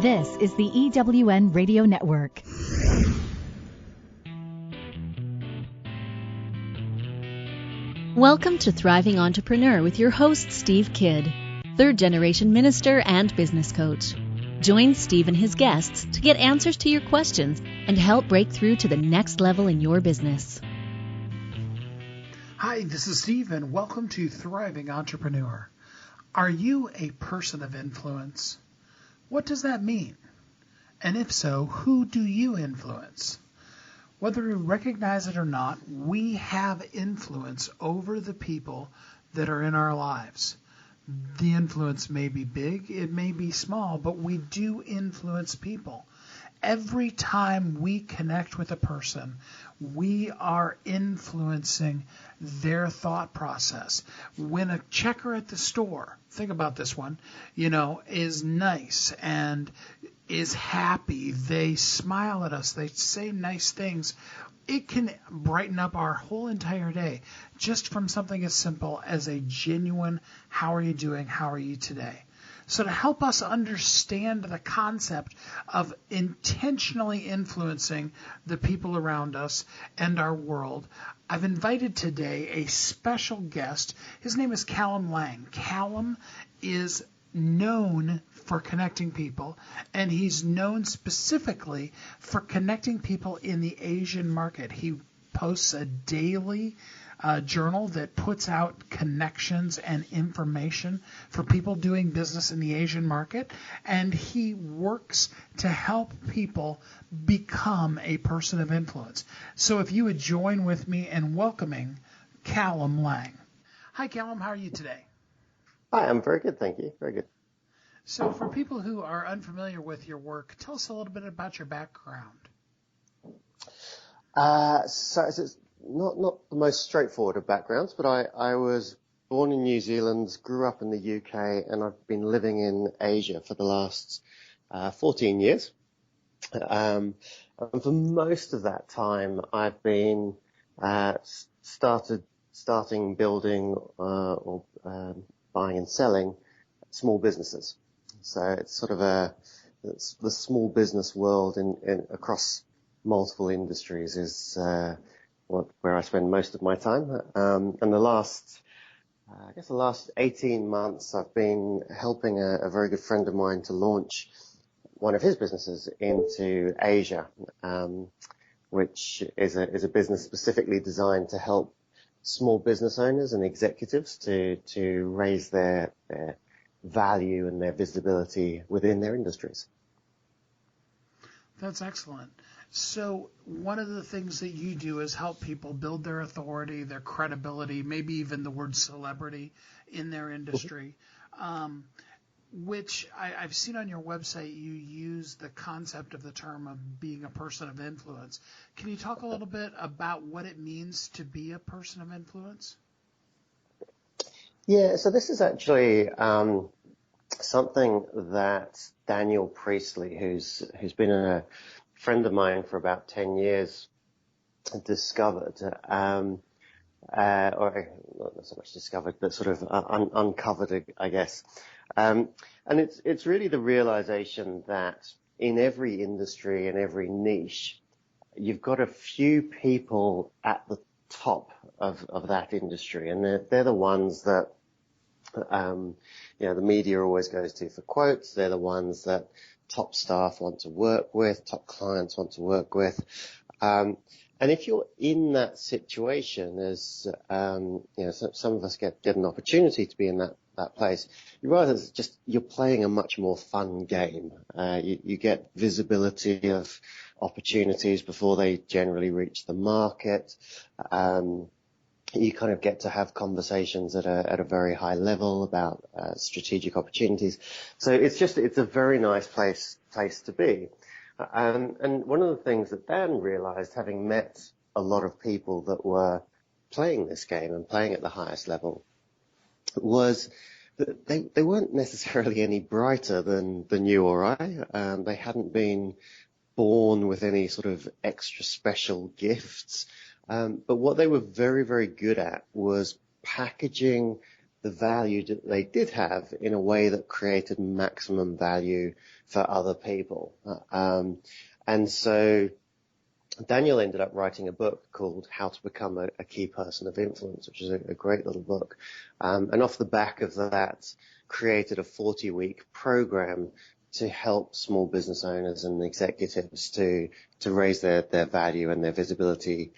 This is the EWN Radio Network. Welcome to Thriving Entrepreneur with your host, Steve Kidd, third-generation minister and business coach. Join Steve and his guests to get answers to your questions and help break through to the next level in your business. Hi, this is Steve, and welcome to Thriving Entrepreneur. Are you a person of influence? What does that mean? And if so, who do you influence? Whether we recognize it or not, we have influence over the people that are in our lives. The influence may be big, it may be small, but we do influence people. Every time we connect with a person, we are influencing their thought process. When a checker at the store, think about this one, is nice and is happy, they smile at us, they say nice things, it can brighten up our whole entire day just from something as simple as a genuine, how are you doing, how are you today? So to help us understand the concept of intentionally influencing the people around us and our world, I've invited today a special guest. His name is Callum Laing. Callum is known for connecting people, and he's known specifically for connecting people in the Asian market. He posts a daily journal that puts out connections and information for people doing business in the Asian market, and he works to help people become a person of influence. So if you would join with me in welcoming Callum Laing. Hi, Callum. How are you today? Hi, I'm very good, thank you. Very good. So for people who are unfamiliar with your work, tell us a little bit about your background. So it's not the most straightforward of backgrounds, but I was born in New Zealand, grew up in the UK, and I've been living in Asia for the last 14 years. And for most of that time, I've been starting building or buying and selling small businesses. So it's sort of it's the small business world in across multiple industries is where I spend most of my time. And the last 18 months, I've been helping a very good friend of mine to launch one of his businesses into Asia, which is a business specifically designed to help small business owners and executives to raise their value and their visibility within their industries. That's excellent. So one of the things that you do is help people build their authority, their credibility, maybe even the word celebrity in their industry, which I've seen on your website you use the concept of the term of being a person of influence. Can you talk a little bit about what it means to be a person of influence? Yeah, so this is actually something that Daniel Priestley, who's been a friend of mine for about 10 years, discovered, or not so much discovered, but sort of uncovered, I guess. And it's really the realization that in every industry and every niche, you've got a few people at the top of that industry, and they're the ones that the media always goes to for quotes. They're the ones that top staff want to work with, top clients want to work with. And if you're in that situation, as some of us get an opportunity to be in that place, you realize you're playing a much more fun game. You get visibility of opportunities before they generally reach the market. You kind of get to have conversations at a very high level about strategic opportunities. So it's a very nice place to be. And one of the things that Dan realized, having met a lot of people that were playing this game and playing at the highest level, was that they weren't necessarily any brighter than you or I. They hadn't been born with any sort of extra special gifts. But what they were very, very good at was packaging the value that they did have in a way that created maximum value for other people. And so Daniel ended up writing a book called How to Become a Key Person of Influence, which is a great little book. And off the back of that, created a 40-week program to help small business owners and executives to raise their value and their visibility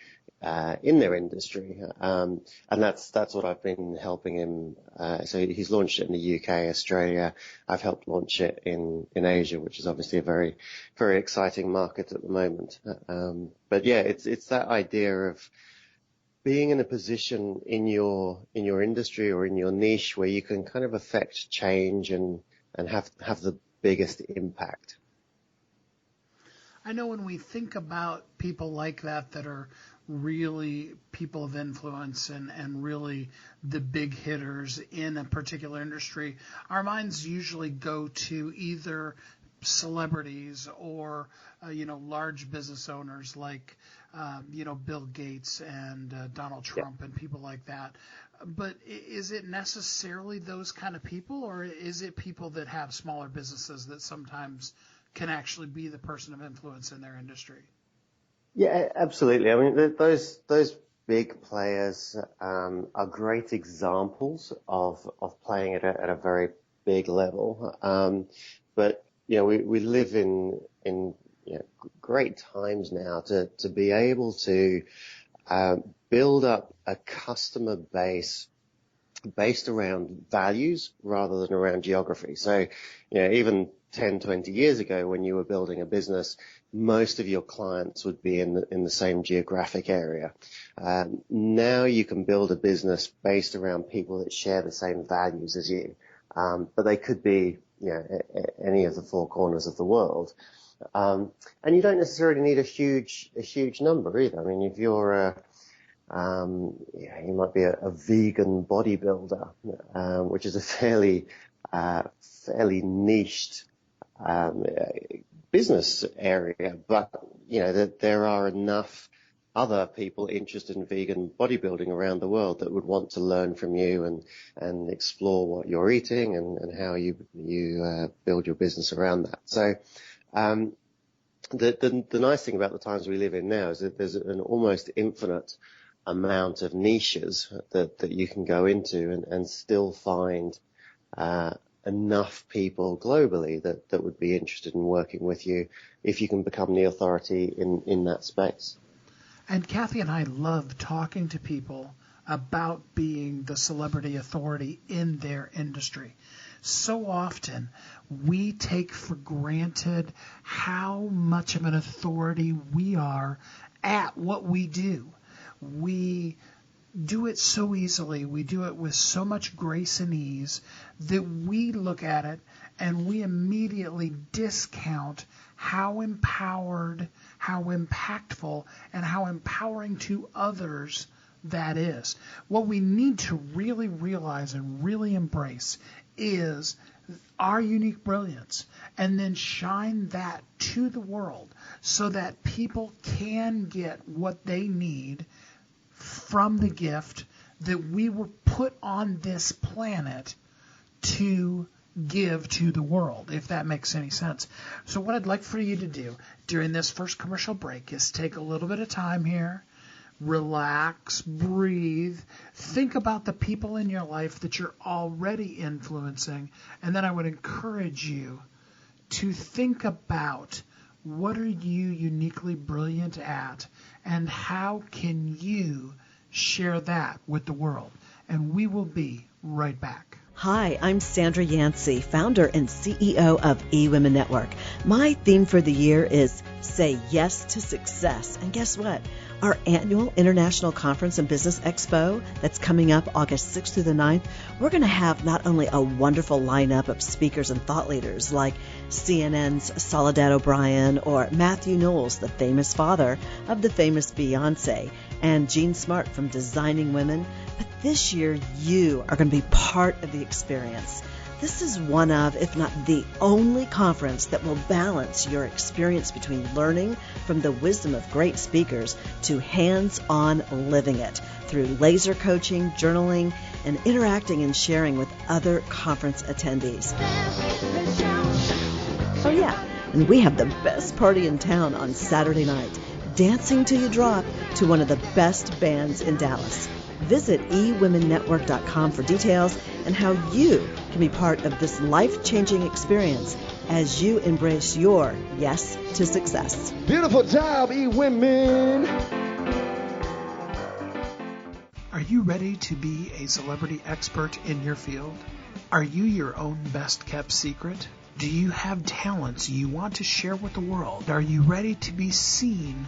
in their industry. And that's what I've been helping him. So he's launched it in the UK, Australia. I've helped launch it in Asia, which is obviously a very, very exciting market at the moment. But yeah, it's that idea of being in a position in your industry or in your niche where you can kind of affect change and have the biggest impact. I know when we think about people like that are really people of influence and really the big hitters in a particular industry, our minds usually go to either celebrities or large business owners like Bill Gates and Donald Trump and people like that. But is it necessarily those kind of people, or is it people that have smaller businesses that sometimes can actually be the person of influence in their industry? Yeah, absolutely. I mean, those big players are great examples of playing at a very big level. But we live in great times now to be able to build up a customer base based around values rather than around geography. So, even 10, 20 years ago when you were building a business, most of your clients would be in the same geographic area. Now you can build a business based around people that share the same values as you. But they could be, any of the four corners of the world. And you don't necessarily need a huge number either. I mean, if you're you might be a vegan bodybuilder, which is a fairly niched business area, but that there are enough other people interested in vegan bodybuilding around the world that would want to learn from you and explore what you're eating and how you build your business around that. So the nice thing about the times we live in now is that there's an almost infinite amount of niches that you can go into and still find enough people globally that would be interested in working with you if you can become the authority in that space. And Kathy and I love talking to people about being the celebrity authority in their industry. So often we take for granted how much of an authority we are at what we do. We do it so easily. We do it with so much grace and ease that we look at it and we immediately discount how empowered, how impactful, and how empowering to others that is. What we need to really realize and really embrace is our unique brilliance, and then shine that to the world so that people can get what they need from the gift that we were put on this planet to give to the world, if that makes any sense. So what I'd like for you to do during this first commercial break is take a little bit of time here, relax, breathe, think about the people in your life that you're already influencing, and then I would encourage you to think about what are you uniquely brilliant at and how can you share that with the world. And we will be right back. Hi, I'm Sandra Yancey, founder and CEO of eWomen Network. My theme for the year is Say Yes to Success. And guess what? Our annual International Conference and Business Expo that's coming up August 6th through the 9th, we're going to have not only a wonderful lineup of speakers and thought leaders like CNN's Soledad O'Brien or Matthew Knowles, the famous father of the famous Beyonce, and Jean Smart from Designing Women, but this year you are going to be part of the experience. This is one of, if not the only conference that will balance your experience between learning from the wisdom of great speakers to hands-on living it through laser coaching, journaling, and interacting and sharing with other conference attendees. Oh yeah, and we have the best party in town on Saturday night, dancing till you drop to one of the best bands in Dallas. Visit eWomenNetwork.com for details and how you can be part of this life-changing experience as you embrace your yes to success. Beautiful job, eWomen! Are you ready to be a celebrity expert in your field? Are you your own best-kept secret? Do you have talents you want to share with the world? Are you ready to be seen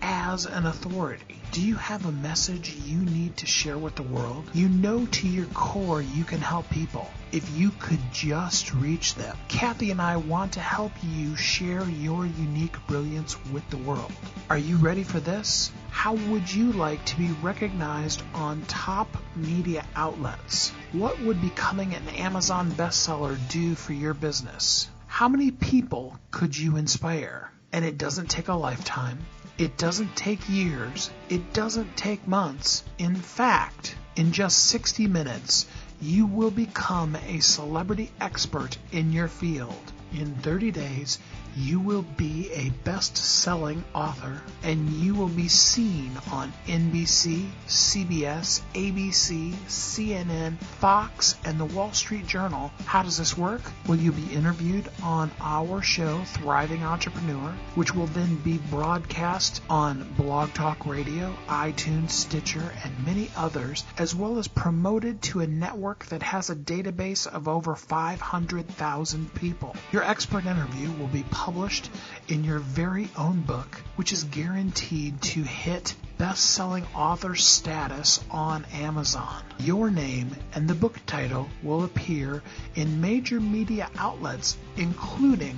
as an authority? Do you have a message you need to share with the world? You know to your core you can help people if you could just reach them. Kathy and I want to help you share your unique brilliance with the world. Are you ready for this? How would you like to be recognized on top media outlets? What would becoming an Amazon bestseller do for your business? How many people could you inspire? And it doesn't take a lifetime. It doesn't take years. It doesn't take months. In fact, in just 60 minutes, you will become a celebrity expert in your field. In 30 days, you will be a best-selling author, and you will be seen on NBC, CBS, ABC, CNN, Fox, and the Wall Street Journal. How does this work? Well, you'll be interviewed on our show, Thriving Entrepreneur, which will then be broadcast on Blog Talk Radio, iTunes, Stitcher, and many others, as well as promoted to a network that has a database of over 500,000 people. Your expert interview will be published in your very own book, which is guaranteed to hit best-selling author status on Amazon. Your name and the book title will appear in major media outlets, including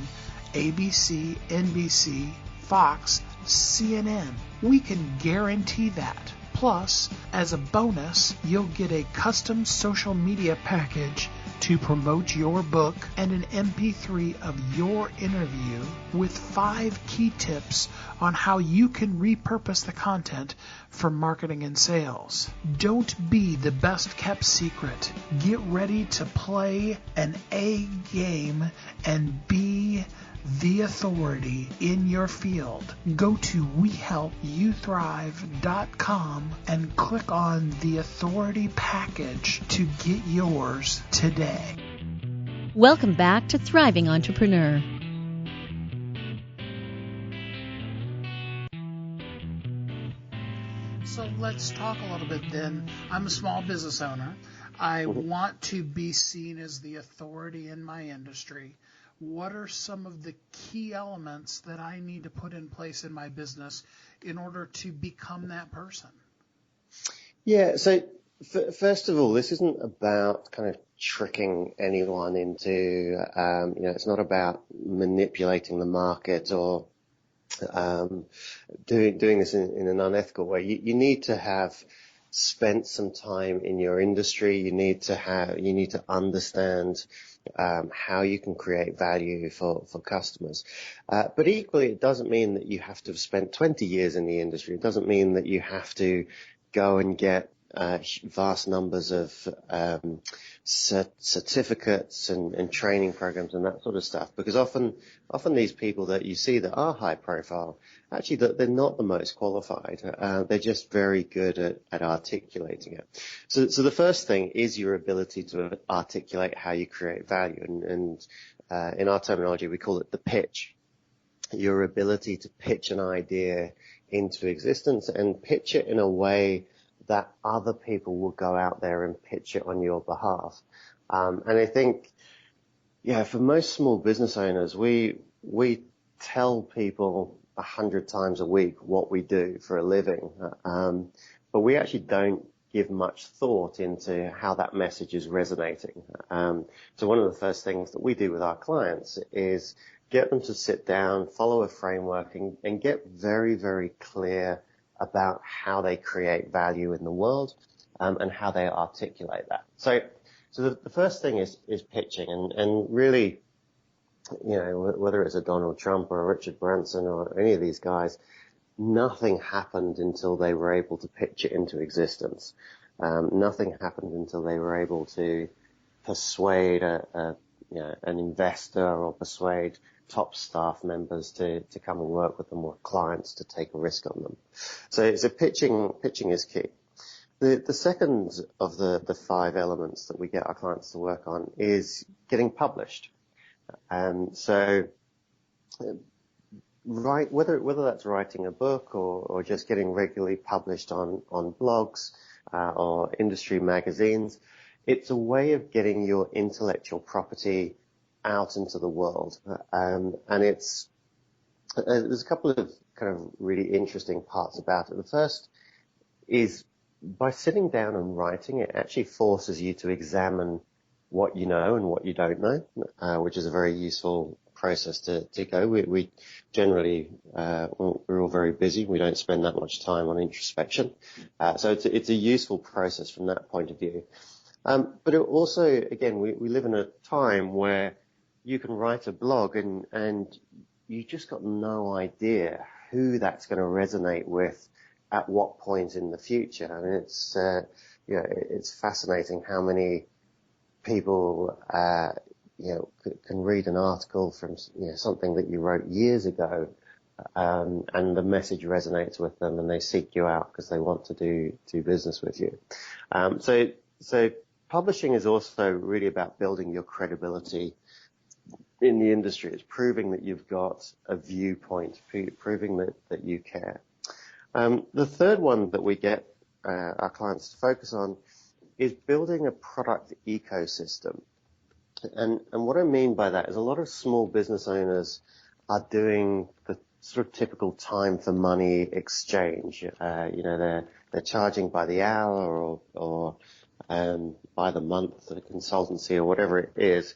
ABC, NBC, Fox, CNN. We can guarantee that. Plus, as a bonus, you'll get a custom social media package to promote your book and an MP3 of your interview with 5 key tips on how you can repurpose the content for marketing and sales. Don't be the best kept secret. Get ready to play an A game and be the authority in your field. Go to WeHelpYouThrive.com and click on the authority package to get yours today. Welcome back to Thriving Entrepreneur. So let's talk a little bit then. I'm a small business owner. I want to be seen as the authority in my industry. What are some of the key elements that I need to put in place in my business in order to become that person? Yeah, so first of all, this isn't about kind of tricking anyone into, it's not about manipulating the market or doing this in an unethical way. You need to have spent some time in your industry. You need to understand how you can create value for customers. But equally, it doesn't mean that you have to have spent 20 years in the industry. It doesn't mean that you have to go and get vast numbers of certificates and training programs and that sort of stuff. Because often these people that you see that are high profile, actually they're not the most qualified. They're just very good at articulating it. So the first thing is your ability to articulate how you create value. And in our terminology, we call it the pitch. Your ability to pitch an idea into existence and pitch it in a way that other people will go out there and pitch it on your behalf. And I think, for most small business owners, we tell people 100 times a week what we do for a living. But we actually don't give much thought into how that message is resonating. So one of the first things that we do with our clients is get them to sit down, follow a framework, and get very, very clear about how they create value in the world, and how they articulate that. So the first thing is pitching, and really, whether it's a Donald Trump or a Richard Branson or any of these guys, nothing happened until they were able to pitch it into existence. Nothing happened until they were able to persuade an investor or persuade top staff members to come and work with them, or clients to take a risk on them. So pitching is key. The second of the 5 elements that we get our clients to work on is getting published. So whether that's writing a book or just getting regularly published on blogs or industry magazines, it's a way of getting your intellectual property out into the world. And there's a couple of kind of really interesting parts about it. The first is by sitting down and writing, it actually forces you to examine what you know and what you don't know, which is a very useful process to go. We generally, we're all very busy. We don't spend that much time on introspection. So it's a useful process from that point of view. But it also, again, we live in a time where you can write a blog and you just got no idea who that's going to resonate with at what point in the future. I mean, it's fascinating how many people, can read an article from, something that you wrote years ago, and the message resonates with them and they seek you out because they want to do business with you. So publishing is also really about building your credibility in the industry. It's proving that you've got a viewpoint, proving that you care. The third one that we get our clients to focus on is building a product ecosystem. And what I mean by that is a lot of small business owners are doing the sort of typical time for money exchange. They're charging by the hour or by the month, the consultancy or whatever it is.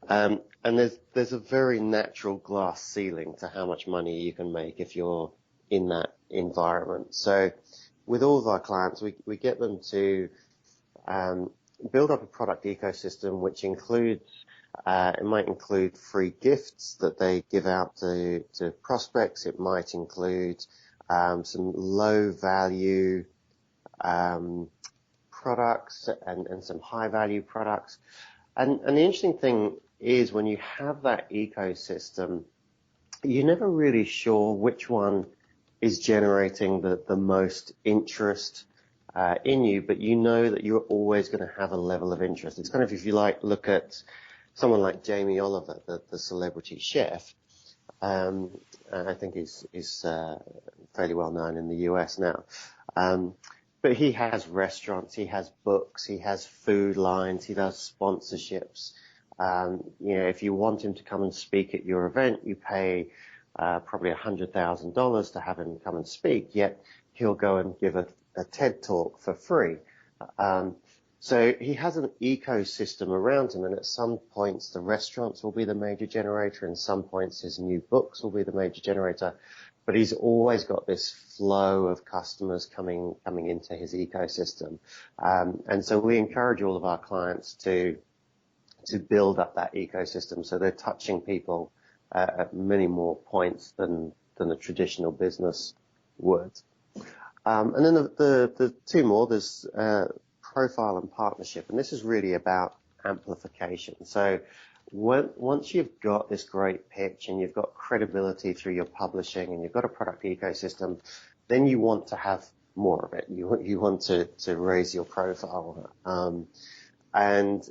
And there's a very natural glass ceiling to how much money you can make if you're in that environment. So with all of our clients, we get them to build up a product ecosystem, which includes, it might include free gifts that they give out to prospects. It might include some low value products and some high value products. And the interesting thing is when you have that ecosystem, you're never really sure which one is generating the most interest in you, but you know that you're always going to have a level of interest. It's kind of, if you look at someone like Jamie Oliver, the celebrity chef. I think he's fairly well known in the US now. But he has restaurants, he has books, he has food lines, he does sponsorships. If you want him to come and speak at your event, you pay probably $100,000 to have him come and speak, yet he'll go and give a TED talk for free. So he has an ecosystem around him, and at some points the restaurants will be the major generator, and some points his new books will be the major generator. But he's always got this flow of customers coming into his ecosystem. And so we encourage all of our clients to build up that ecosystem so they're touching people at many more points than a traditional business would. And then the two more, there's profile and partnership, and this is really about amplification. So once you've got this great pitch and you've got credibility through your publishing and you've got a product ecosystem, then you want to have more of it. You want to raise your profile. And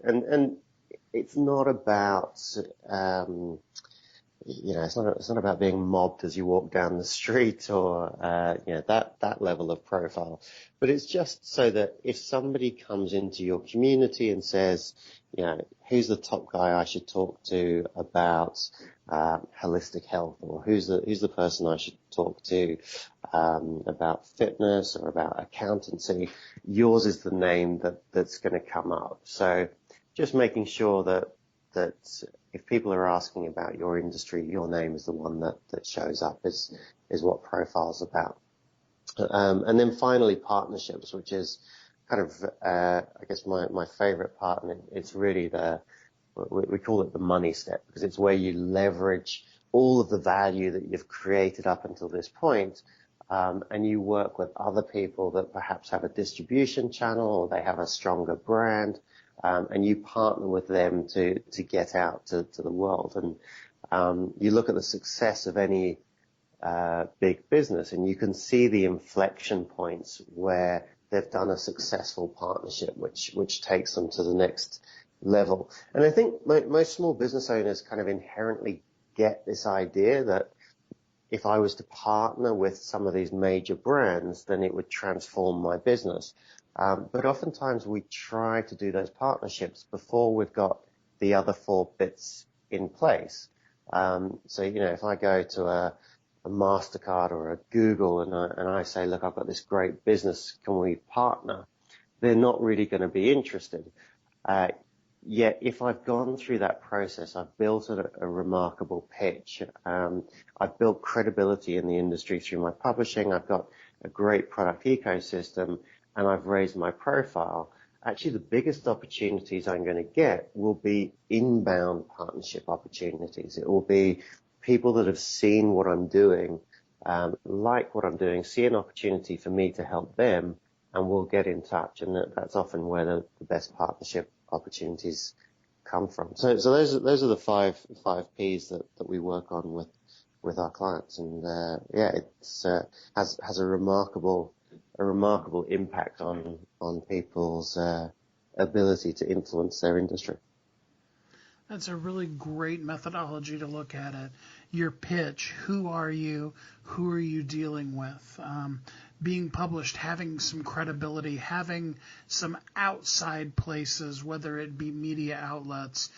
it's not about it's not about being mobbed as you walk down the street or that level of profile, but it's just so that if somebody comes into your community and says, who's the top guy I should talk to about holistic health, or who's the person I should talk to about fitness or about accountancy, yours is the name that's going to come up. So just making sure that if people are asking about your industry, your name is the one that shows up is what profile's about. And then finally partnerships, which is kind of, I guess my favorite part, and it's really we call it the money step, because it's where you leverage all of the value that you've created up until this point, and you work with other people that perhaps have a distribution channel or they have a stronger brand, and you partner with them to get out to the world. And you look at the success of any big business, and you can see the inflection points where they've done a successful partnership, which takes them to the next level. And I think most small business owners kind of inherently get this idea that if I was to partner with some of these major brands, then it would transform my business. But oftentimes we try to do those partnerships before we've got the other 4 bits in place. So, if I go to a MasterCard or a Google and I say, look, I've got this great business, can we partner? They're not really going to be interested. Yet if I've gone through that process, I've built a remarkable pitch. I've built credibility in the industry through my publishing. I've got a great product ecosystem, and I've raised my profile. Actually, the biggest opportunities I'm going to get will be inbound partnership opportunities. It will be people that have seen what I'm doing, like what I'm doing, see an opportunity for me to help them, and we'll get in touch. And that's often where the best partnership opportunities come from. So those are the five P's that we work on with our clients. And it's has a remarkable impact on people's ability to influence their industry. That's a really great methodology to look at it. Your pitch, who are you? Who are you dealing with? Being published, having some credibility, having some outside places, whether it be media outlets,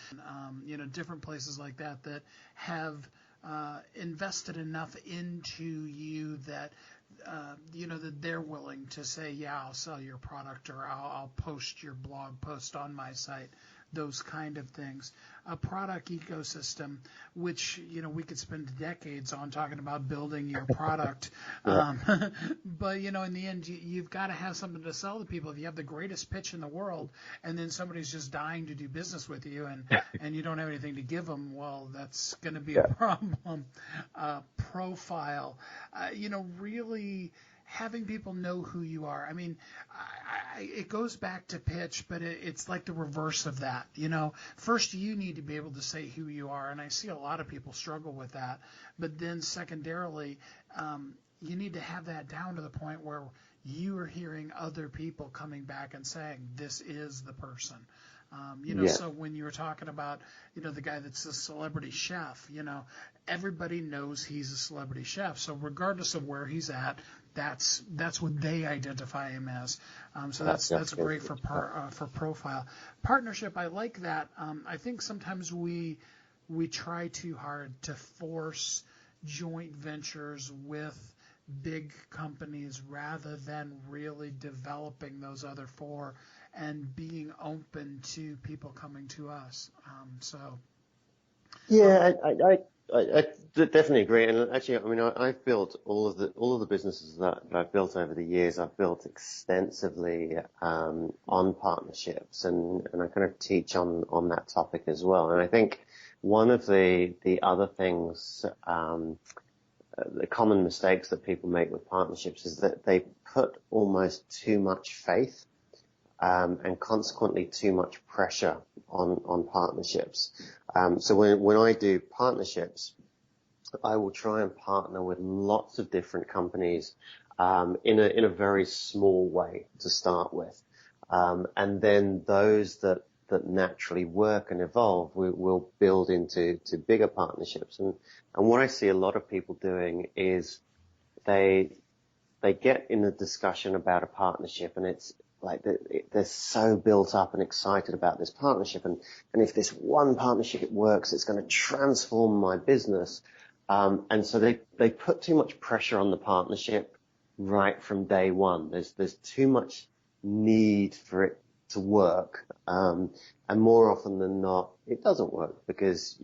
different places like that have invested enough into you that that they're willing to say, yeah, I'll sell your product, or I'll post your blog post on my site. Those kind of things. A product ecosystem, which, we could spend decades on talking about building your product. But, in the end, you've got to have something to sell to people. If you have the greatest pitch in the world and then somebody's just dying to do business with you and you don't have anything to give them, well, that's going to be a problem. Profile, really having people know who you are. I mean, it goes back to pitch, but it's like the reverse of that. First you need to be able to say who you are, and I see a lot of people struggle with that. But then secondarily, you need to have that down to the point where you are hearing other people coming back and saying, this is the person. So when you were talking about, the guy that's a celebrity chef, everybody knows he's a celebrity chef. So regardless of where he's at, that's what they identify him as. So that's great for profile. Partnership, I like that. I think sometimes we try too hard to force joint ventures with big companies rather than really developing those other 4 and being open to people coming to us. I definitely agree. And actually, I mean, I've built all of the businesses that I've built over the years. I've built extensively on partnerships, and I kind of teach on that topic as well. And I think one of the other things, the common mistakes that people make with partnerships is that they put almost too much faith and consequently too much pressure on partnerships. So when I do partnerships, I will try and partner with lots of different companies in a very small way to start with. And then those that naturally work and evolve, we'll build into bigger partnerships. And what I see a lot of people doing is they get in a discussion about a partnership, and it's like they're so built up and excited about this partnership, and if this one partnership works, it's going to transform my business. And so they put too much pressure on the partnership right from day one. There's too much need for it to work, and more often than not, it doesn't work because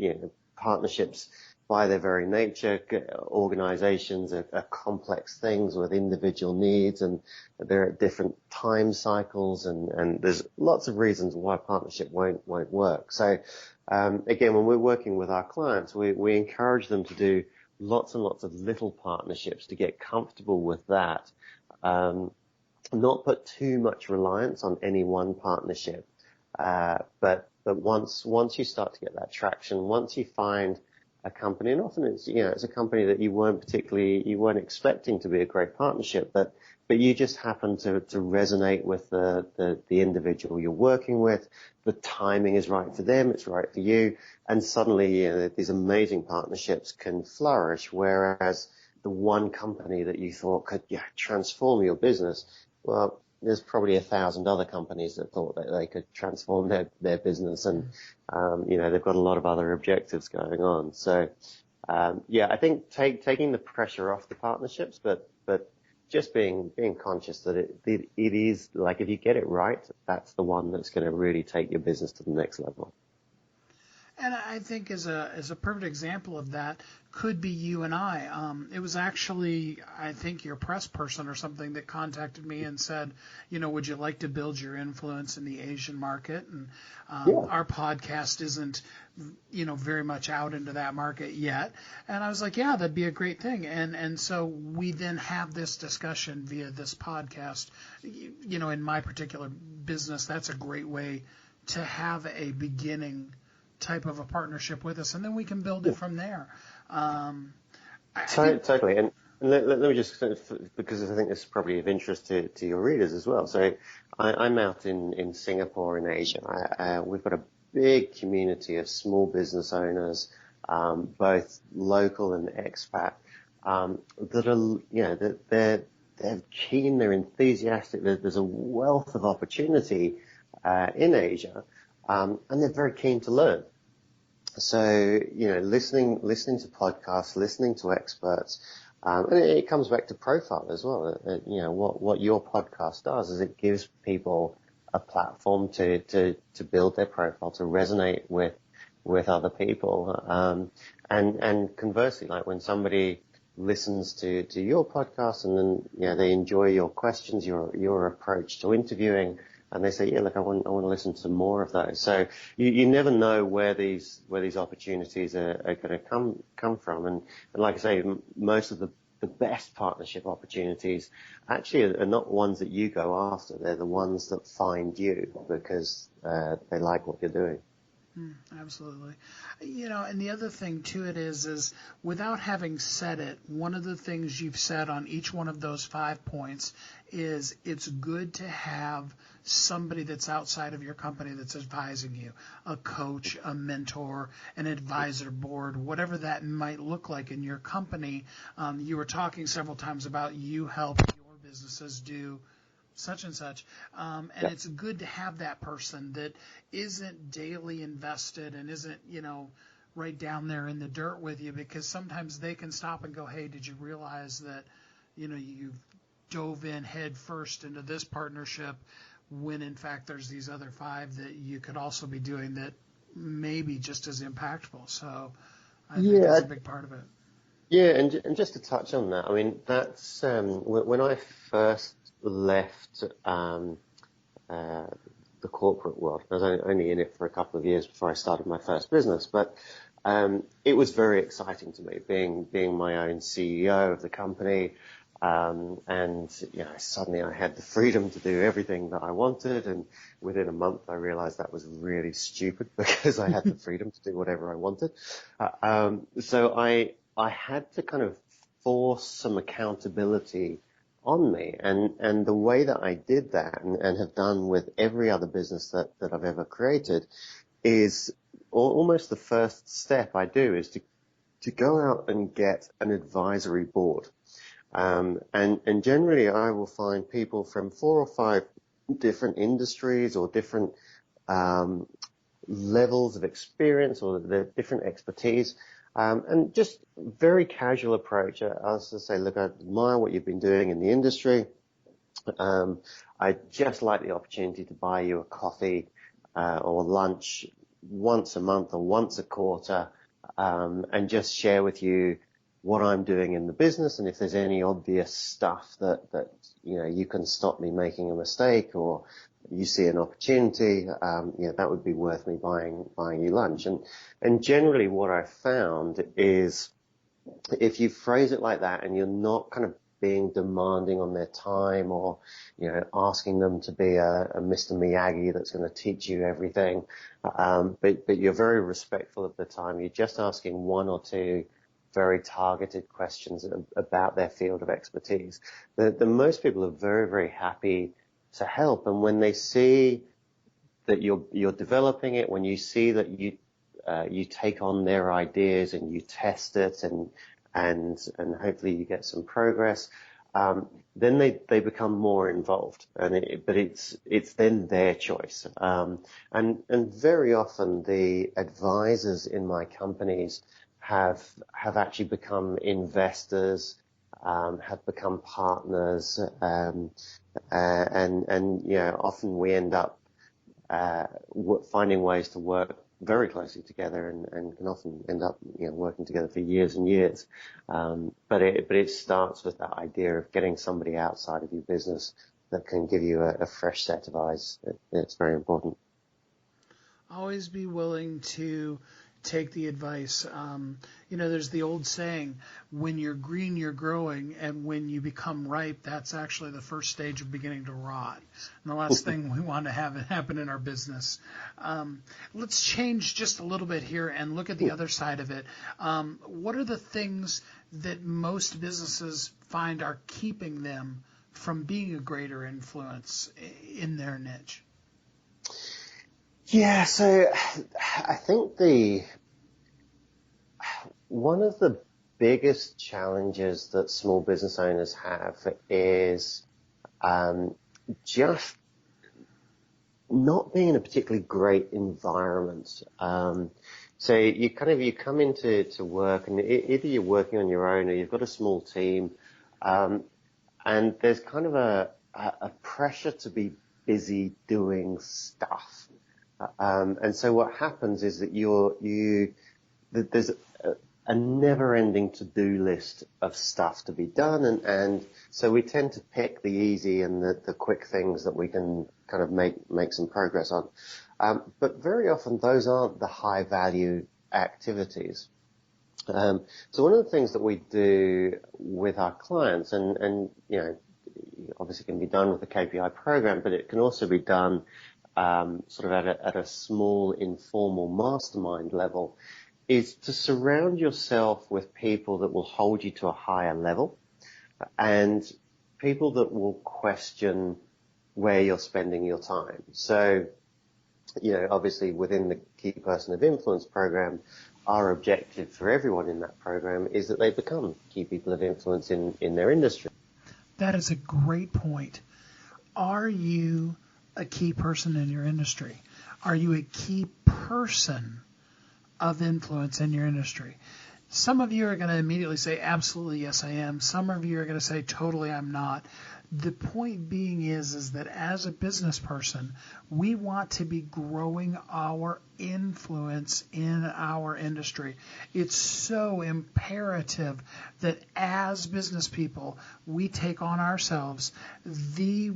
partnerships, by their very nature, organizations are complex things with individual needs, and they're at different time cycles, and there's lots of reasons why partnership won't work. So again, when we're working with our clients, we encourage them to do lots and lots of little partnerships to get comfortable with that. Not put too much reliance on any one partnership. But once you start to get that traction, once you find a company, and often it's a company that you weren't expecting to be a great partnership, but you just happen to resonate with the individual you're working with. The timing is right for them, it's right for you, and suddenly these amazing partnerships can flourish. Whereas the one company that you thought could transform your business, well, there's probably 1,000 other companies that thought that they could transform their business, and they've got a lot of other objectives going on. So I think taking the pressure off the partnerships, but just being conscious that it is like, if you get it right, that's the one that's going to really take your business to the next level. And I think as a perfect example of that could be you and I. It was actually, I think, your press person or something that contacted me and said, would you like to build your influence in the Asian market? And our podcast isn't, very much out into that market yet. And I was like, yeah, that'd be a great thing. And so we then have this discussion via this podcast. In my particular business, that's a great way to have a beginning type of a partnership with us, and then we can build it from there. Totally. And let me just, because I think this is probably of interest to your readers as well. So I'm out in Singapore in Asia. We've got a big community of small business owners, both local and expat, that are, they're keen, they're enthusiastic. There's a wealth of opportunity in Asia. And they're very keen to learn. So, listening to podcasts, listening to experts, and it comes back to profile as well. What your podcast does is it gives people a platform to build their profile, to resonate with other people. And conversely, like when somebody listens to your podcast and then, they enjoy your questions, your approach to interviewing, and they say, look, I want to listen to more of those. So you never know where these opportunities are going to come from. And like I say, most of the best partnership opportunities actually are not ones that you go after. They're the ones that find you because they like what you're doing. Absolutely. And the other thing to it is without having said it, one of the things you've said on each one of those 5 points is it's good to have somebody that's outside of your company that's advising you, a coach, a mentor, an advisor board, whatever that might look like in your company. You were talking several times about you help your businesses do such and such. And it's good to have that person that isn't daily invested and isn't, right down there in the dirt with you, because sometimes they can stop and go, hey, did you realize that, you've dove in head first into this partnership when in fact there's these other 5 that you could also be doing that may be just as impactful. So I think that's a big part of it. Yeah, and just to touch on that, I mean, that's when I first left the corporate world. I was only in it for a couple of years before I started my first business, but it was very exciting to me being my own CEO of the company. And suddenly I had the freedom to do everything that I wanted, and within a month I realized that was really stupid because I had the freedom to do whatever I wanted. So I had to kind of force some accountability on me, and the way that I did that and have done with every other business that I've ever created is almost the first step I do is to go out and get an advisory board. And generally I will find people from 4 or 5 different industries or different levels of experience or the different expertise, and just very casual approach. I was to say, look, I admire what you've been doing in the industry. I'd just like the opportunity to buy you a coffee or lunch once a month or once a quarter, and just share with you what I'm doing in the business, and if there's any obvious stuff that you can stop me making a mistake, or you see an opportunity, that would be worth me buying you lunch. And generally what I've found is if you phrase it like that and you're not kind of being demanding on their time or, asking them to be a Mr. Miyagi that's going to teach you everything, but you're very respectful of the time. You're just asking one or two very targeted questions about their field of expertise. The most people are very, very happy to help. And when they see that you're developing it, when you see that you take on their ideas and you test it and hopefully you get some progress, then they become more involved, but it's then their choice. And very often the advisors in my companies have actually become investors, have become partners, and often we end up finding ways to work very closely together and can often end up working together for years and years. But it starts with that idea of getting somebody outside of your business that can give you a fresh set of eyes. It's very important. Always be willing to take the advice. There's the old saying, when you're green, you're growing, and when you become ripe, that's actually the first stage of beginning to rot. And the last thing we want to have happen in our business. Let's change just a little bit here and look at the other side of it. What are the things that most businesses find are keeping them from being a greater influence in their niche? Yeah, so I think one of the biggest challenges that small business owners have is just not being in a particularly great environment. So you come into work, and either you're working on your own or you've got a small team, and there's kind of a pressure to be busy doing stuff. And so what happens is that there's a never-ending to-do list of stuff to be done, and so we tend to pick the easy and the quick things that we can kind of make some progress on. But very often those aren't the high-value activities. So one of the things that we do with our clients, and obviously can be done with a KPI program, but it can also be done sort of at a small informal mastermind level, is to surround yourself with people that will hold you to a higher level and people that will question where you're spending your time. So, obviously within the Key Person of Influence program, our objective for everyone in that program is that they become key people of influence in their industry. That is a great point. Are you a key person in your industry? Are you a key person of influence in your industry? Some of you are going to immediately say, absolutely, yes, I am. Some of you are going to say, totally, I'm not. The point being is that as a business person, we want to be growing our influence in our industry. It's so imperative that as business people, we take on ourselves the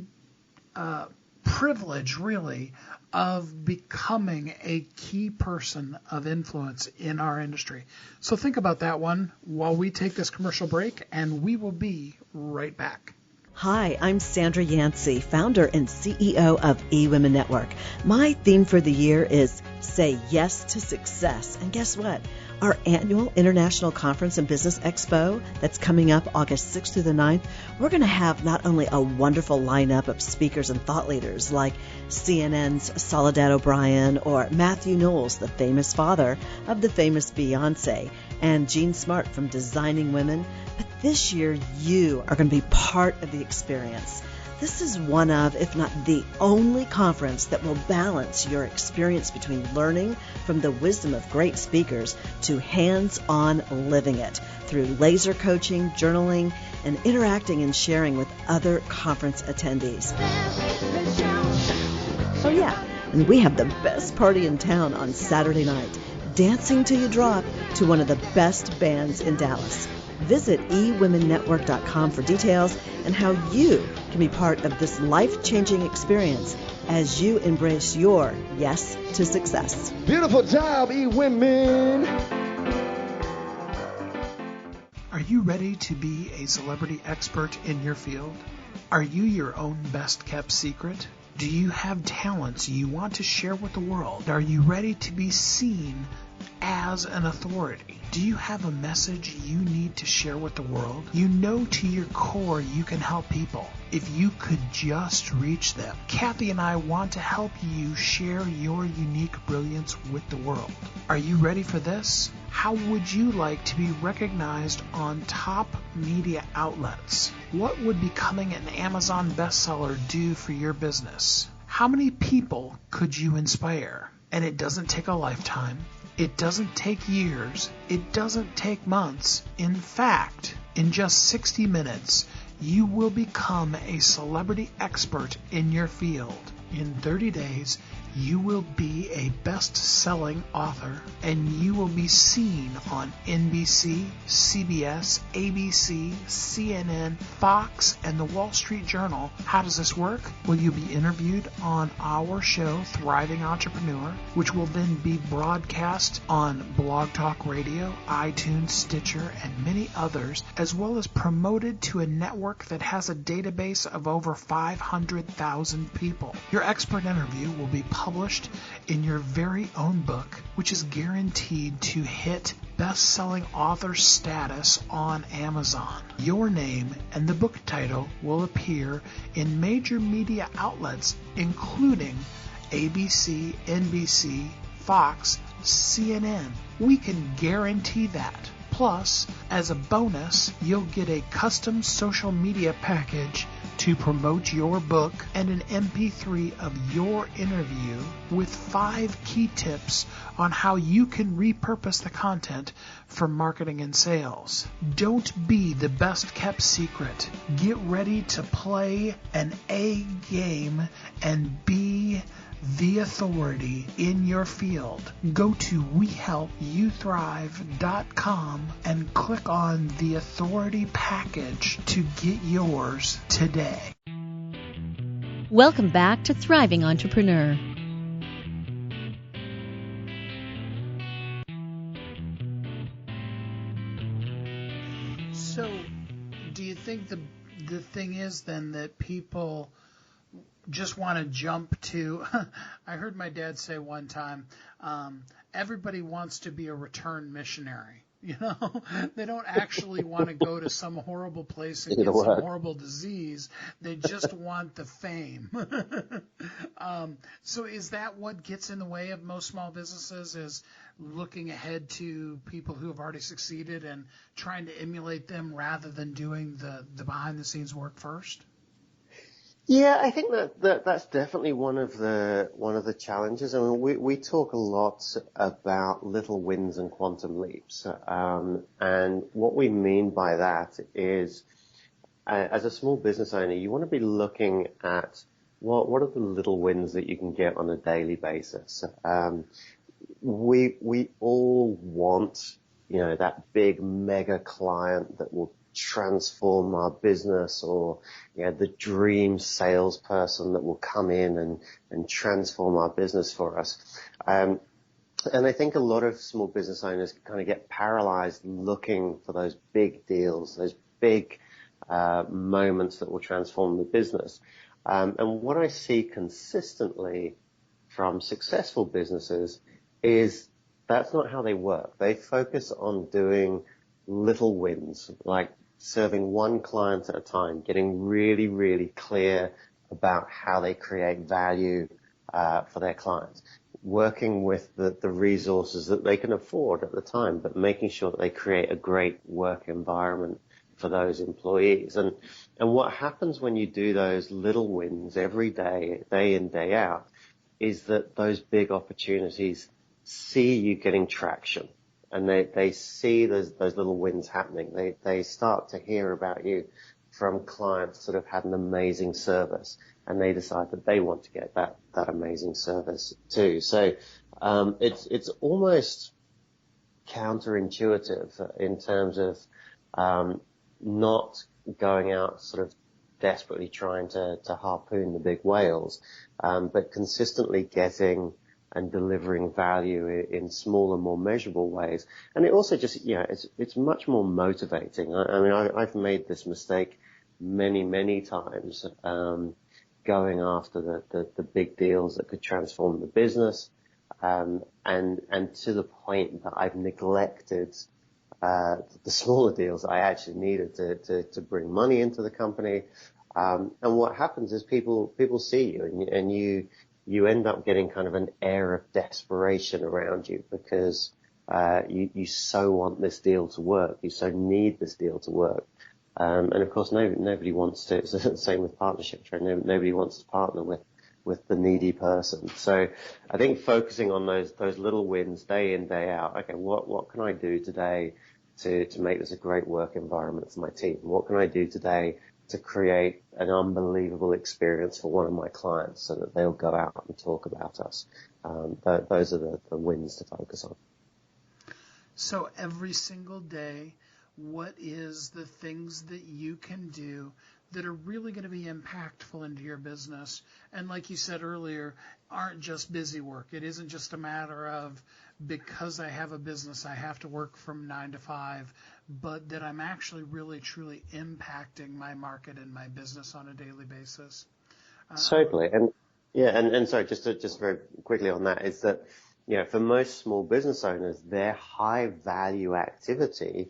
privilege, really, of becoming a key person of influence in our industry. So think about that one while we take this commercial break, and we will be right back. Hi, I'm Sandra Yancey, founder and CEO of eWomen Network. My theme for the year is Say Yes to Success. And guess what? Our annual International Conference and Business Expo that's coming up August 6th through the 9th, we're going to have not only a wonderful lineup of speakers and thought leaders like CNN's Soledad O'Brien or Matthew Knowles, the famous father of the famous Beyonce, and Jean Smart from Designing Women, but this year you are going to be part of the experience. This is one of, if not the only conference that will balance your experience between learning from the wisdom of great speakers to hands-on living it through laser coaching, journaling, and interacting and sharing with other conference attendees. Oh yeah, and we have the best party in town on Saturday night, dancing till you drop to one of the best bands in Dallas. Visit eWomenNetwork.com for details and how you can be part of this life-changing experience as you embrace your yes to success. Beautiful job, eWomen. Are you ready to be a celebrity expert in your field? Are you your own best-kept secret? Do you have talents you want to share with the world? Are you ready to be seen as an authority? Do you have a message you need to share with the world? You know to your core you can help people if you could just reach them. Kathy and I want to help you share your unique brilliance with the world. Are you ready for this? How would you like to be recognized on top media outlets? What would becoming an Amazon bestseller do for your business? How many people could you inspire? And it doesn't take a lifetime. It doesn't take years. It doesn't take months. In fact, in just 60 minutes, you will become a celebrity expert in your field. In 30 days, you will be a best-selling author, and you will be seen on NBC, CBS, ABC, CNN, Fox, and the Wall Street Journal. How does this work? Well, you'll be interviewed on our show, Thriving Entrepreneur, which will then be broadcast on Blog Talk Radio, iTunes, Stitcher, and many others, as well as promoted to a network that has a database of over 500,000 people. Your expert interview will be published in your very own book, which is guaranteed to hit best-selling author status on Amazon. Your name and the book title will appear in major media outlets, including ABC, NBC, Fox, CNN. We can guarantee that. Plus, as a bonus, you'll get a custom social media package to promote your book and an MP3 of your interview with 5 key tips on how you can repurpose the content for marketing and sales. Don't be the best-kept secret. Get ready to play an A game and be the authority in your field. Go to WeHelpYouThrive.com and click on the authority package to get yours today. Welcome back to Thriving Entrepreneur. So, do you think the thing is then that people just want to jump to, I heard my dad say one time, everybody wants to be a return missionary. You know, they don't actually want to go to some horrible place and get some horrible disease. They just want the fame. So is that what gets in the way of most small businesses, is looking ahead to people who have already succeeded and trying to emulate them rather than doing the behind-the-scenes work first? Yeah, I think that's definitely one of the challenges. I mean, we talk a lot about little wins and quantum leaps, and what we mean by that is, as a small business owner, you want to be looking at what are the little wins that you can get on a daily basis. We all want, that big mega client that will transform our business, or the dream salesperson that will come in and transform our business for us. And I think a lot of small business owners kind of get paralyzed looking for those big deals, those big moments that will transform the business. And what I see consistently from successful businesses is that's not how they work. They focus on doing little wins, like serving one client at a time, getting really, really clear about how they create value for their clients, working with the resources that they can afford at the time, but making sure that they create a great work environment for those employees. And what happens when you do those little wins every day, day in, day out, is that those big opportunities see you getting traction. And they see those little wins happening. They start to hear about you from clients that have had an amazing service, and they decide that they want to get that amazing service too. So it's almost counterintuitive in terms of not going out sort of desperately trying to harpoon the big whales, but consistently getting and delivering value in smaller, more measurable ways. And it also just, it's much more motivating. I've made this mistake many times, going after the big deals that could transform the business, and to the point that I've neglected the smaller deals I actually needed to bring money into the company. And what happens is people see you, and you end up getting kind of an air of desperation around you, because you so want this deal to work, you so need this deal to work. And of course, nobody wants to. It's the same with partnerships, right? Nobody wants to partner with the needy person. So I think focusing on those little wins day in, day out. Okay, what can I do today to make this a great work environment for my team? What can I do today to create an unbelievable experience for one of my clients so that they'll go out and talk about us? Those are the wins to focus on. So every single day, what is the things that you can do that are really going to be impactful into your business? And like you said earlier, aren't just busy work. It isn't just a matter of, because I have a business, I have to work from 9 to 5, but that I'm actually really, truly impacting my market and my business on a daily basis. Totally. And sorry, just very quickly on that, is that, for most small business owners, their high value activity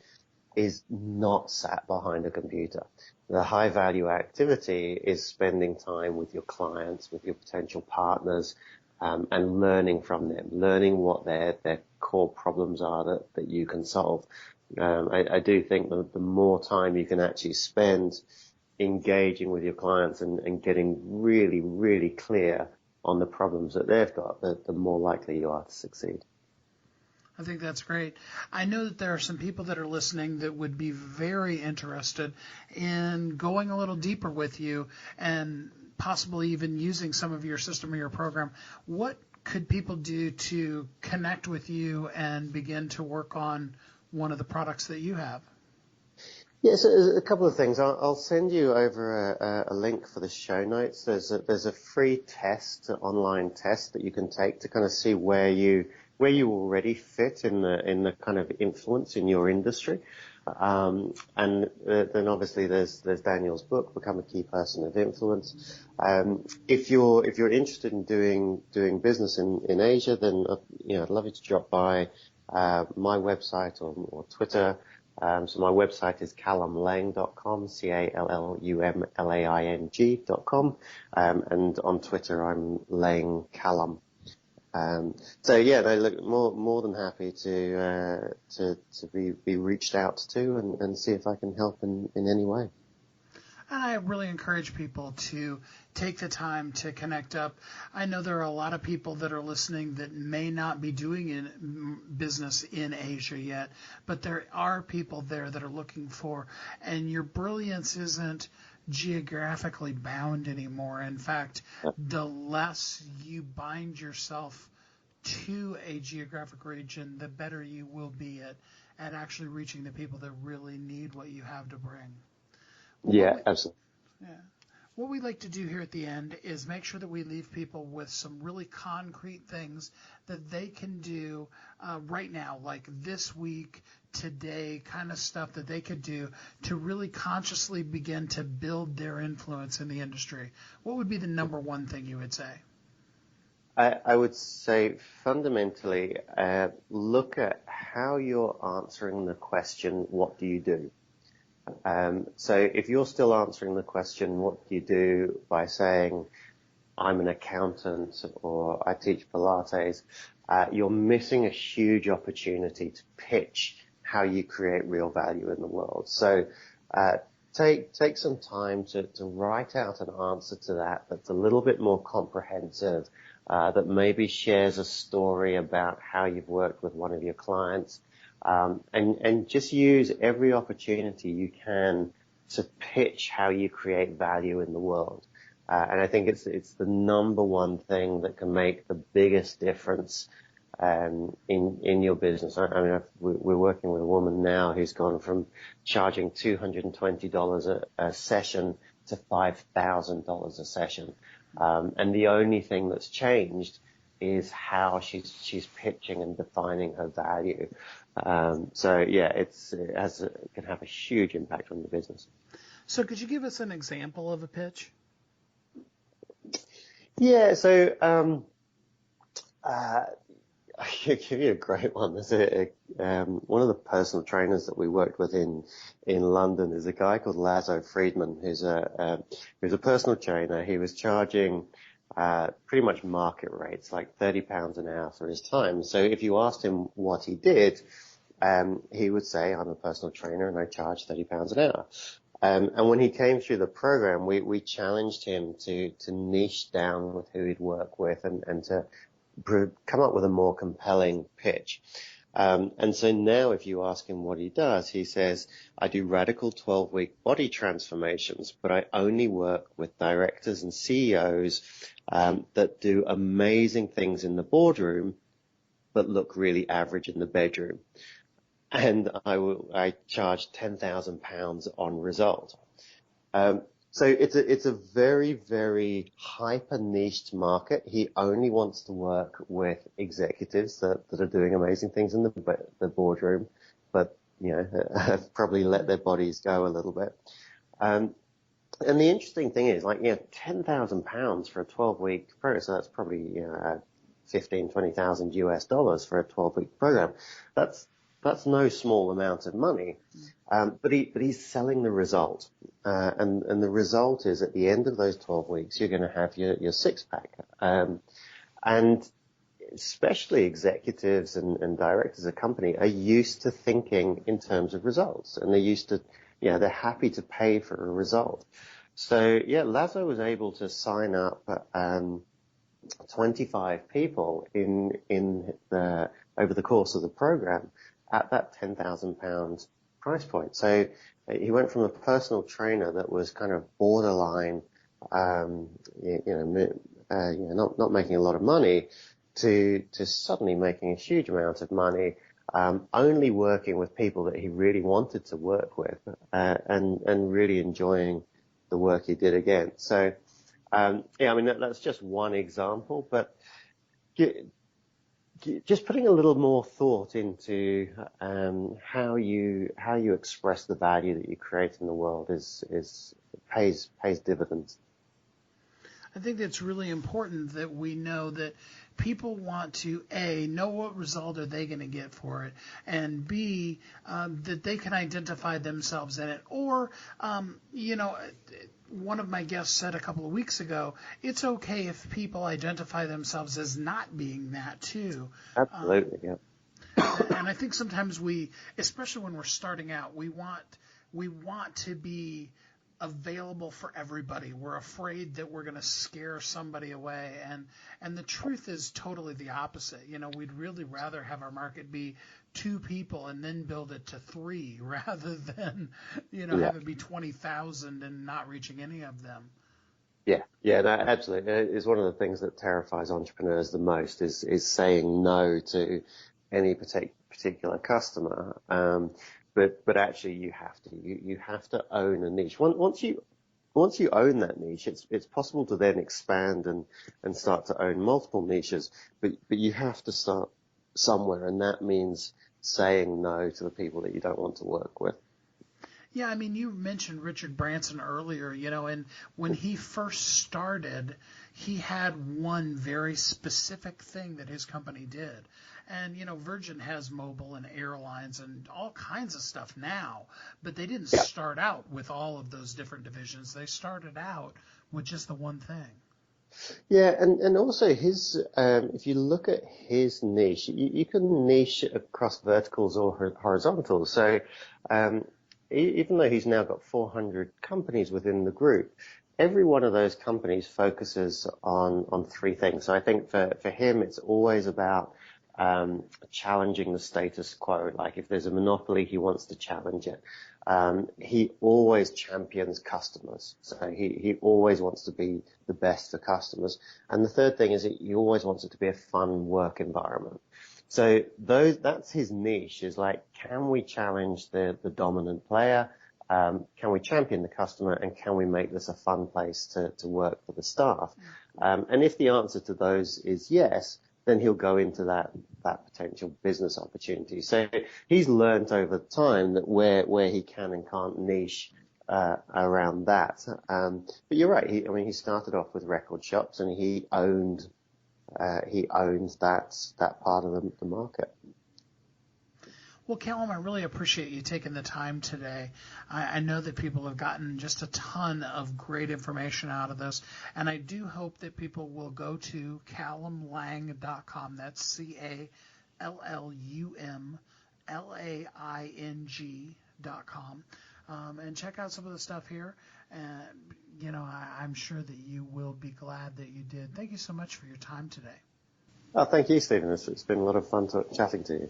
is not sat behind a computer. The high value activity is spending time with your clients, with your potential partners, and learning from them, learning what their core problems are that you can solve. I do think that the more time you can actually spend engaging with your clients and getting really, really clear on the problems that they've got, the more likely you are to succeed. I think that's great. I know that there are some people that are listening that would be very interested in going a little deeper with you and possibly even using some of your system or your program. What could people do to connect with you and begin to work on one of the products that you have? Yes, a couple of things. I'll send you over a link for the show notes. There's a free online test that you can take to kind of see where you already fit in the kind of influence in your industry. And then obviously there's Daniel's book, Become a Key Person of Influence. If you're interested in doing business in Asia, then I'd love you to drop by my website or Twitter. So my website is callumlaing.com, CALLUMLAING.com, and on Twitter I'm Laing Callum. They look more than happy to be reached out to and see if I can help in any way. And I really encourage people to take the time to connect up. I know there are a lot of people that are listening that may not be doing business in Asia yet, but there are people there that are looking for, and your brilliance isn't geographically bound anymore. In fact, the less you bind yourself to a geographic region, the better you will be at actually reaching the people that really need what you have to bring. Well, absolutely. Yeah. What we like to do here at the end is make sure that we leave people with some really concrete things that they can do right now, like this week, today, kind of stuff that they could do to really consciously begin to build their influence in the industry. What would be the number one thing you would say? I would say fundamentally, look at how you're answering the question, what do you do? So if you're still answering the question, what do you do, by saying, I'm an accountant or I teach Pilates, you're missing a huge opportunity to pitch how you create real value in the world. So take some time to write out an answer to that's a little bit more comprehensive, that maybe shares a story about how you've worked with one of your clients. And just use every opportunity you can to pitch how you create value in the world. And I think it's the number one thing that can make the biggest difference in your business. We're working with a woman now who's gone from charging $220 a session to $5,000 a session. And the only thing that's changed is how she's pitching and defining her value. So yeah, it can have a huge impact on the business. So could you give us an example of a pitch? Yeah, so I can give you a great one. There's one of the personal trainers that we worked with in London is a guy called Lazo Friedman, who's a personal trainer. He was charging pretty much market rates, like £30 an hour for his time. So if you asked him what he did, he would say, I'm a personal trainer and I charge £30 an hour. And when he came through the program, we challenged him to niche down with who he'd work with and to come up with a more compelling pitch. And so now if you ask him what he does, he says, I do radical 12-week body transformations, but I only work with directors and CEOs that do amazing things in the boardroom, but look really average in the bedroom. And I charge £10,000 on result. So it's a very, very hyper-niched market. He only wants to work with executives that are doing amazing things in the boardroom, but, have probably let their bodies go a little bit. And the interesting thing is, £10,000 for a 12-week program, so that's probably, $15,000-20,000 US for a 12-week program. That's no small amount of money. But he's selling the result. And the result is at the end of those 12 weeks, you're going to have your six-pack. And especially executives and directors of a company are used to thinking in terms of results. And they're used to, they're happy to pay for a result. So, yeah, Lazo was able to sign up 25 people over the course of the program at that £10,000 price point. So he went from a personal trainer that was kind of borderline, not making a lot of money to suddenly making a huge amount of money, only working with people that he really wanted to work with, and really enjoying the work he did again. So, that's just one example, but just putting a little more thought into how you express the value that you create in the world pays dividends. I think that's really important that we know that people want to, A, know what result are they going to get for it, and B, that they can identify themselves in it. Or, one of my guests said a couple of weeks ago, it's okay if people identify themselves as not being that too. Absolutely, yeah. And I think sometimes we, especially when we're starting out, we want to be available for everybody. We're afraid that we're going to scare somebody away, and the truth is totally the opposite. We'd really rather have our market be 2 people and then build it to 3 rather than have it be 20,000 and not reaching any of them. Yeah, no, absolutely. It's one of the things that terrifies entrepreneurs the most is saying no to any particular customer. But actually you have to own a niche. Once you own that niche, it's possible to then expand and start to own multiple niches, but you have to start somewhere, and that means saying no to the people that you don't want to work with. Yeah, you mentioned Richard Branson earlier, and when he first started, he had one very specific thing that his company did. And, Virgin has mobile and airlines and all kinds of stuff now, but they didn't start out with all of those different divisions. They started out with just the one thing. Yeah, and also his, if you look at his niche, you can niche across verticals or horizontals. So, even though he's now got 400 companies within the group, every one of those companies focuses on 3 things. So I think for him, it's always about challenging the status quo. Like if there's a monopoly, he wants to challenge it. He always champions customers. So he always wants to be the best for customers. And the third thing is that he always wants it to be a fun work environment. So that's his niche, is like, can we challenge the dominant player? Can we champion the customer, and can we make this a fun place to work for the staff? And if the answer to those is yes, then he'll go into that potential business opportunity. So he's learnt over time that where he can and can't niche around that. But you're right. He started off with record shops, and he owns that part of the market. Well, Callum, I really appreciate you taking the time today. I know that people have gotten just a ton of great information out of this, and I do hope that people will go to CallumLaing.com. That's CallumLaing.com, and check out some of the stuff here. And I'm sure that you will be glad that you did. Thank you so much for your time today. Oh, thank you, Stephen. It's been a lot of fun chatting to you.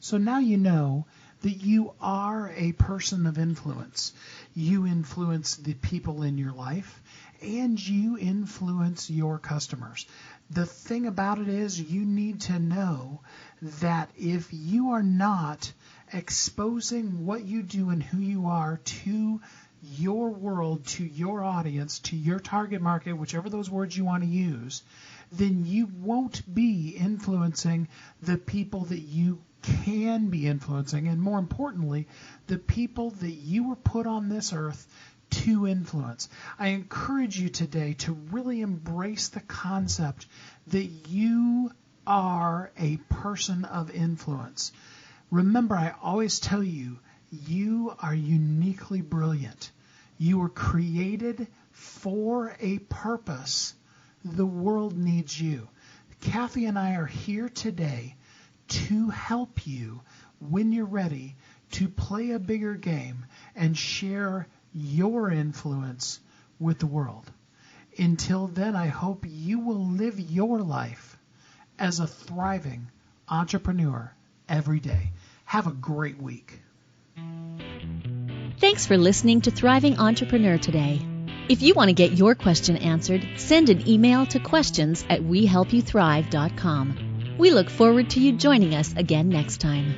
So now you know that you are a person of influence. You influence the people in your life, and you influence your customers. The thing about it is, you need to know that if you are not exposing what you do and who you are to your world, to your audience, to your target market, whichever those words you want to use, then you won't be influencing the people that you can be influencing, and more importantly, the people that you were put on this earth to influence. I encourage you today to really embrace the concept that you are a person of influence. Remember, I always tell you, you are uniquely brilliant. You were created for a purpose. The world needs you. Kathy and I are here today to help you when you're ready to play a bigger game and share your influence with the world. Until then, I hope you will live your life as a thriving entrepreneur every day. Have a great week. Thanks for listening to Thriving Entrepreneur today. If you want to get your question answered, send an email to questions@wehelpyouthrive.com. We look forward to you joining us again next time.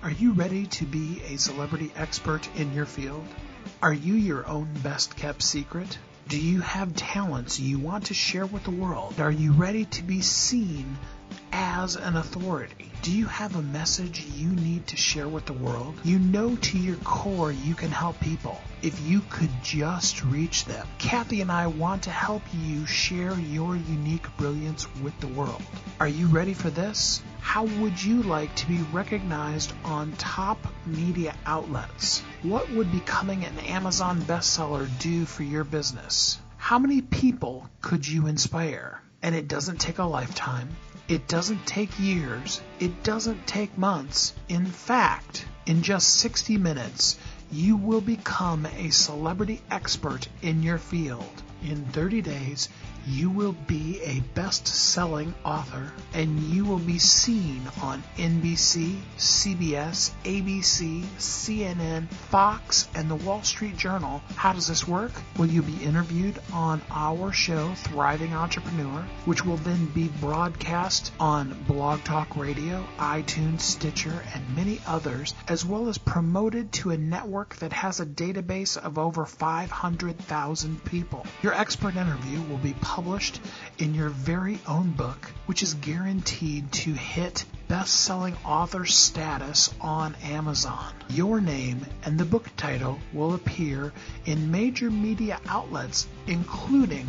Are you ready to be a celebrity expert in your field? Are you your own best-kept secret? Do you have talents you want to share with the world? Are you ready to be seen as an authority? Do you have a message you need to share with the world? You know to your core you can help people if you could just reach them. Kathy and I want to help you share your unique brilliance with the world. Are you ready for this? How would you like to be recognized on top media outlets? What would becoming an Amazon bestseller do for your business? How many people could you inspire? And it doesn't take a lifetime. It doesn't take years. It doesn't take months. In fact, in just 60 minutes, you will become a celebrity expert in your field. In 30 days, you will be a best-selling author, and you will be seen on NBC, CBS, ABC, CNN, Fox, and the Wall Street Journal. How does this work? Well, you'll be interviewed on our show, Thriving Entrepreneur, which will then be broadcast on Blog Talk Radio, iTunes, Stitcher, and many others, as well as promoted to a network that has a database of over 500,000 people. Your expert interview will be published in your very own book, which is guaranteed to hit best-selling author status on Amazon. Your name and the book title will appear in major media outlets, including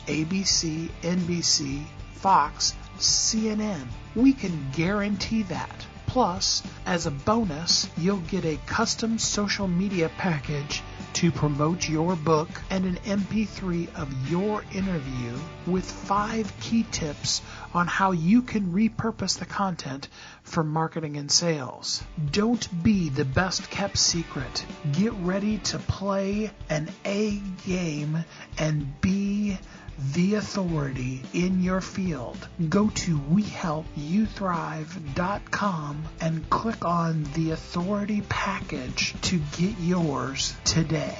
ABC, NBC, Fox, CNN. We can guarantee that. Plus, as a bonus, you'll get a custom social media package to promote your book and an MP3 of your interview with 5 key tips on how you can repurpose the content for marketing and sales. Don't be the best-kept secret. Get ready to play an A game and be the authority in your field. Go to wehelpyouthrive.com and click on the authority package to get yours today.